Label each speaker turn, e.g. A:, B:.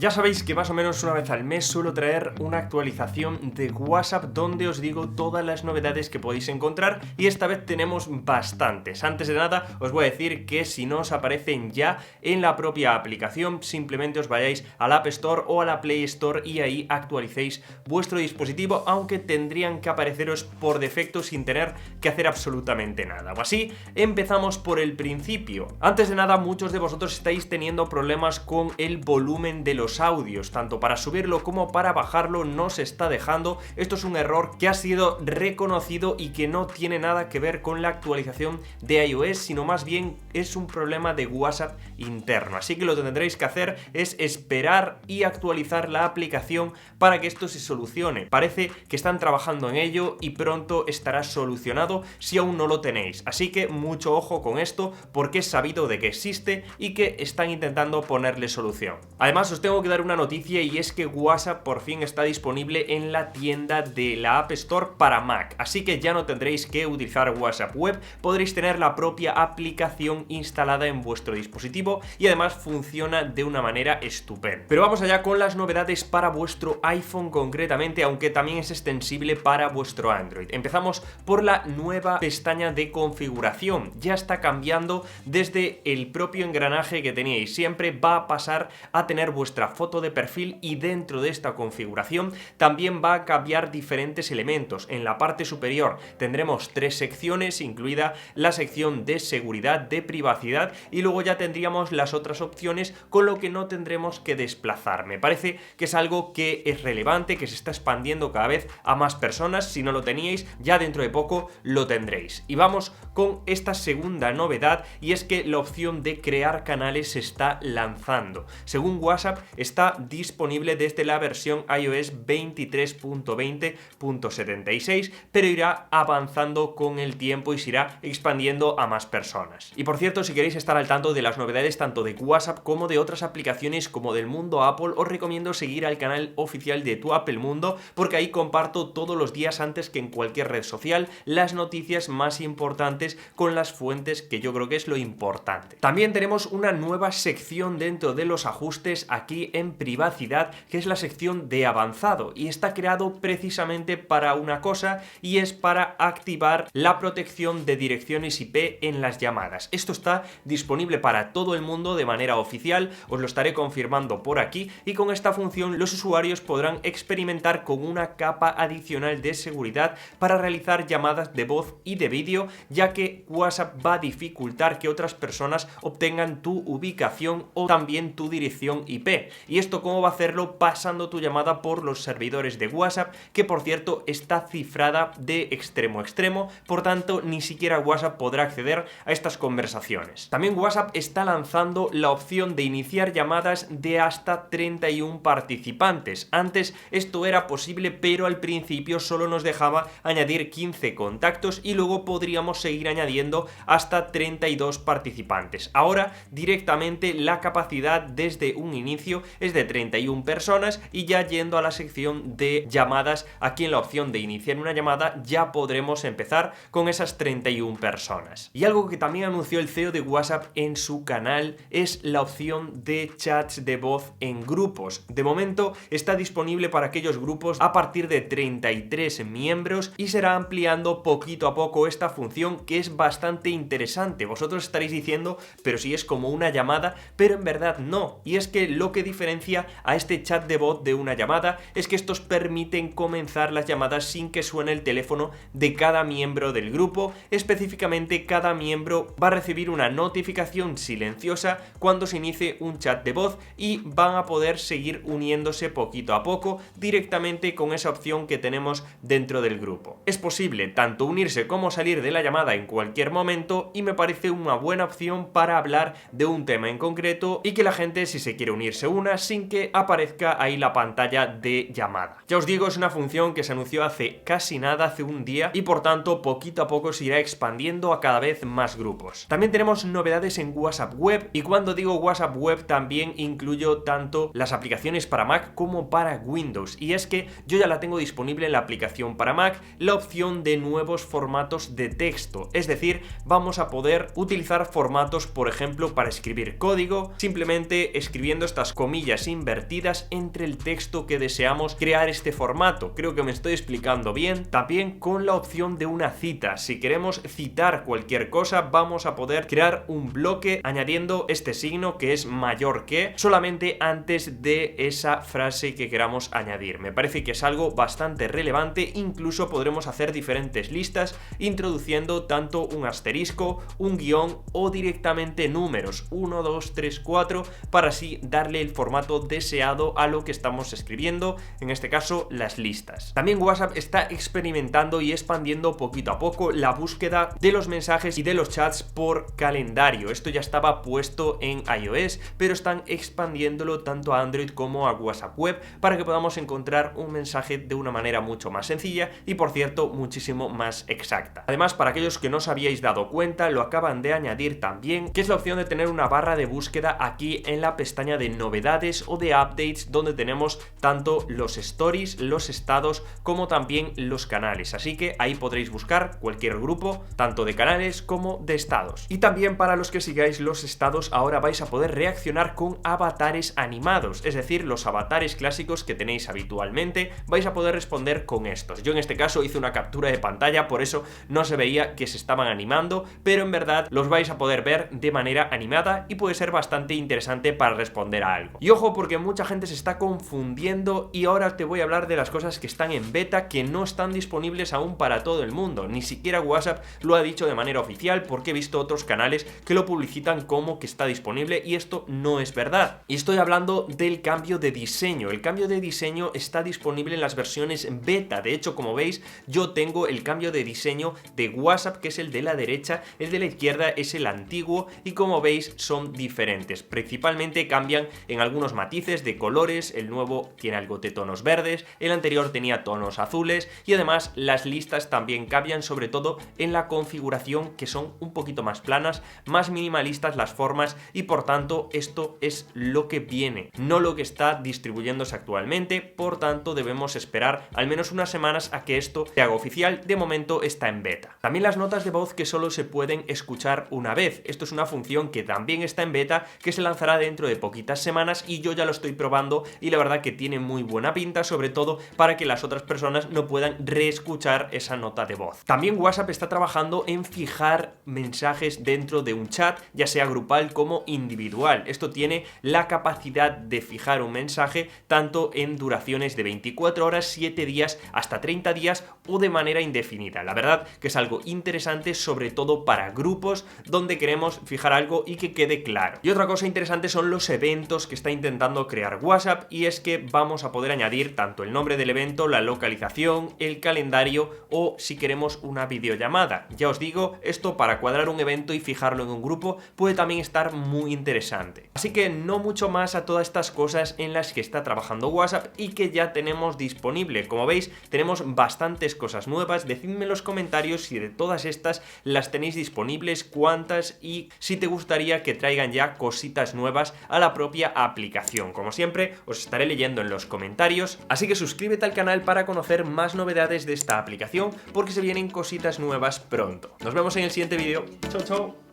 A: Ya sabéis que más o menos una vez al mes suelo traer una actualización de WhatsApp donde os digo todas las novedades que podéis encontrar y esta vez tenemos bastantes. Antes de nada os voy a decir que si no os aparecen ya en la propia aplicación, simplemente os vayáis al App Store o a la Play Store y ahí actualicéis vuestro dispositivo, aunque tendrían que apareceros por defecto sin tener que hacer absolutamente nada. O así, empezamos por el principio. Antes de nada, muchos de vosotros estáis teniendo problemas con el volumen de los audios, tanto para subirlo como para bajarlo no se está dejando. Esto es un error que ha sido reconocido y que no tiene nada que ver con la actualización de iOS, sino más bien es un problema de WhatsApp interno. Así que lo que tendréis que hacer es esperar y actualizar la aplicación para que esto se solucione. Parece que están trabajando en ello y pronto estará solucionado si aún no lo tenéis. Así que mucho ojo con esto porque es sabido de que existe y que están intentando ponerle solución. Además, os tengo que dar una noticia y es que WhatsApp por fin está disponible en la tienda de la App Store para Mac, así que ya no tendréis que utilizar WhatsApp Web, podréis tener la propia aplicación instalada en vuestro dispositivo y además funciona de una manera estupenda. Pero vamos allá con las novedades para vuestro iPhone concretamente, aunque también es extensible para vuestro Android. Empezamos por la nueva pestaña de configuración, ya está cambiando desde el propio engranaje que teníais, siempre va a pasar a tener vuestra foto de perfil y dentro de esta configuración también va a cambiar diferentes elementos. En la parte superior tendremos 3 secciones, incluida la sección de seguridad, de privacidad y luego ya tendríamos las otras opciones, con lo que no tendremos que desplazar. Me parece que es algo que es relevante, que se está expandiendo cada vez a más personas. Si no lo teníais, ya dentro de poco lo tendréis. Y vamos con esta segunda novedad y es que la opción de crear canales se está lanzando. Según WhatsApp, está disponible desde la versión iOS 23.20.76, pero irá avanzando con el tiempo y se irá expandiendo a más personas. Y por cierto, si queréis estar al tanto de las novedades tanto de WhatsApp como de otras aplicaciones como del mundo Apple, os recomiendo seguir al canal oficial de Tu Apple Mundo, porque ahí comparto todos los días, antes que en cualquier red social, las noticias más importantes con las fuentes que yo creo que es lo importante. También tenemos una nueva sección dentro de los ajustes aquí en privacidad, que es la sección de avanzado, y está creado precisamente para una cosa, y es para activar la protección de direcciones IP en las llamadas. Esto está disponible para todo el mundo de manera oficial, os lo estaré confirmando por aquí, y con esta función los usuarios podrán experimentar con una capa adicional de seguridad para realizar llamadas de voz y de vídeo, ya que WhatsApp va a dificultar que otras personas obtengan tu ubicación o también tu dirección IP. ¿Y esto cómo va a hacerlo? Pasando tu llamada por los servidores de WhatsApp, que por cierto está cifrada de extremo a extremo, por tanto ni siquiera WhatsApp podrá acceder a estas conversaciones. También WhatsApp está lanzando la opción de iniciar llamadas de hasta 31 participantes. Antes esto era posible, pero al principio solo nos dejaba añadir 15 contactos y luego podríamos seguir añadiendo hasta 32 participantes. Ahora directamente la capacidad desde un inicio es de 31 personas y ya yendo a la sección de llamadas, aquí en la opción de iniciar una llamada ya podremos empezar con esas 31 personas. Y algo que también anunció el CEO de WhatsApp en su canal es la opción de chats de voz en grupos. De momento está disponible para aquellos grupos a partir de 33 miembros y será ampliando poquito a poco esta función, que es bastante interesante. Vosotros estaréis diciendo, pero si es como una llamada, pero en verdad no. Y es que lo que diferencia a este chat de voz de una llamada es que estos permiten comenzar las llamadas sin que suene el teléfono de cada miembro del grupo. Específicamente, cada miembro va a recibir una notificación silenciosa cuando se inicie un chat de voz y van a poder seguir uniéndose poquito a poco directamente con esa opción que tenemos dentro del grupo. Es posible tanto unirse como salir de la llamada en cualquier momento y me parece una buena opción para hablar de un tema en concreto y que la gente, si se quiere unir, se una sin que aparezca ahí la pantalla de llamada. Ya os digo, es una función que se anunció hace casi nada, hace un día, y por tanto poquito a poco se irá expandiendo a cada vez más grupos. También tenemos novedades en WhatsApp Web, y cuando digo WhatsApp Web también incluyo tanto las aplicaciones para Mac como para Windows, y es que yo ya la tengo disponible en la aplicación para Mac, la opción de nuevos formatos de texto, es decir, vamos a poder utilizar formatos, por ejemplo, para escribir código, simplemente escribiendo estas comandas comillas invertidas entre el texto que deseamos crear este formato. Creo que me estoy explicando bien. También con la opción de una cita. Si queremos citar cualquier cosa, vamos a poder crear un bloque añadiendo este signo que es mayor que solamente antes de esa frase que queramos añadir. Me parece que es algo bastante relevante. Incluso podremos hacer diferentes listas introduciendo tanto un asterisco, un guión o directamente números 1, 2, 3, 4 para así darle el formato deseado a lo que estamos escribiendo, en este caso las listas. También WhatsApp está experimentando y expandiendo poquito a poco la búsqueda de los mensajes y de los chats por calendario. Esto ya estaba puesto en iOS, pero están expandiéndolo tanto a Android como a WhatsApp Web para que podamos encontrar un mensaje de una manera mucho más sencilla y, por cierto, muchísimo más exacta. Además, para aquellos que no os habíais dado cuenta, lo acaban de añadir también, que es la opción de tener una barra de búsqueda aquí en la pestaña de novedades o de updates, donde tenemos tanto los stories, los estados, como también los canales. Así que ahí podréis buscar cualquier grupo, tanto de canales como de estados. Y también para los que sigáis los estados, ahora vais a poder reaccionar con avatares animados, es decir, los avatares clásicos que tenéis habitualmente, vais a poder responder con estos. Yo en este caso hice una captura de pantalla, por eso no se veía que se estaban animando, pero en verdad los vais a poder ver de manera animada y puede ser bastante interesante para responder a algo. Y ojo, porque mucha gente se está confundiendo y ahora te voy a hablar de las cosas que están en beta, que no están disponibles aún para todo el mundo. Ni siquiera WhatsApp lo ha dicho de manera oficial, porque he visto otros canales que lo publicitan como que está disponible y esto no es verdad. Y estoy hablando del cambio de diseño. El cambio de diseño está disponible en las versiones beta. De hecho, como veis, yo tengo el cambio de diseño de WhatsApp, que es el de la derecha, el de la izquierda es el antiguo y como veis son diferentes. Principalmente cambian en algunos matices de colores, el nuevo tiene algo de tonos verdes, el anterior tenía tonos azules y además las listas también cambian, sobre todo en la configuración, que son un poquito más planas, más minimalistas las formas y por tanto esto es lo que viene, no lo que está distribuyéndose actualmente. Por tanto debemos esperar al menos unas semanas a que esto se haga oficial. De momento está en beta. También las notas de voz que solo se pueden escuchar una vez. Esto es una función que también está en beta, que se lanzará dentro de poquitas semanas y yo ya lo estoy probando y la verdad que tiene muy buena pinta, sobre todo para que las otras personas no puedan reescuchar esa nota de voz. También WhatsApp está trabajando en fijar mensajes dentro de un chat, ya sea grupal como individual. Esto tiene la capacidad de fijar un mensaje tanto en duraciones de 24 horas, 7 días, hasta 30 días o de manera indefinida. La verdad que es algo interesante, sobre todo para grupos donde queremos fijar algo y que quede claro. Y otra cosa interesante son los eventos que está intentando crear WhatsApp, y es que vamos a poder añadir tanto el nombre del evento, la localización, el calendario o si queremos una videollamada. Ya os digo, esto para cuadrar un evento y fijarlo en un grupo puede también estar muy interesante. Así que no mucho más a todas estas cosas en las que está trabajando WhatsApp y que ya tenemos disponible. Como veis, tenemos bastantes cosas nuevas. Decidme en los comentarios si de todas estas las tenéis disponibles, cuántas, y si te gustaría que traigan ya cositas nuevas a la propia aplicación. Como siempre, os estaré leyendo en los comentarios, así que suscríbete al canal para conocer más novedades de esta aplicación, porque se vienen cositas nuevas pronto. Nos vemos en el siguiente vídeo. Chao, chao.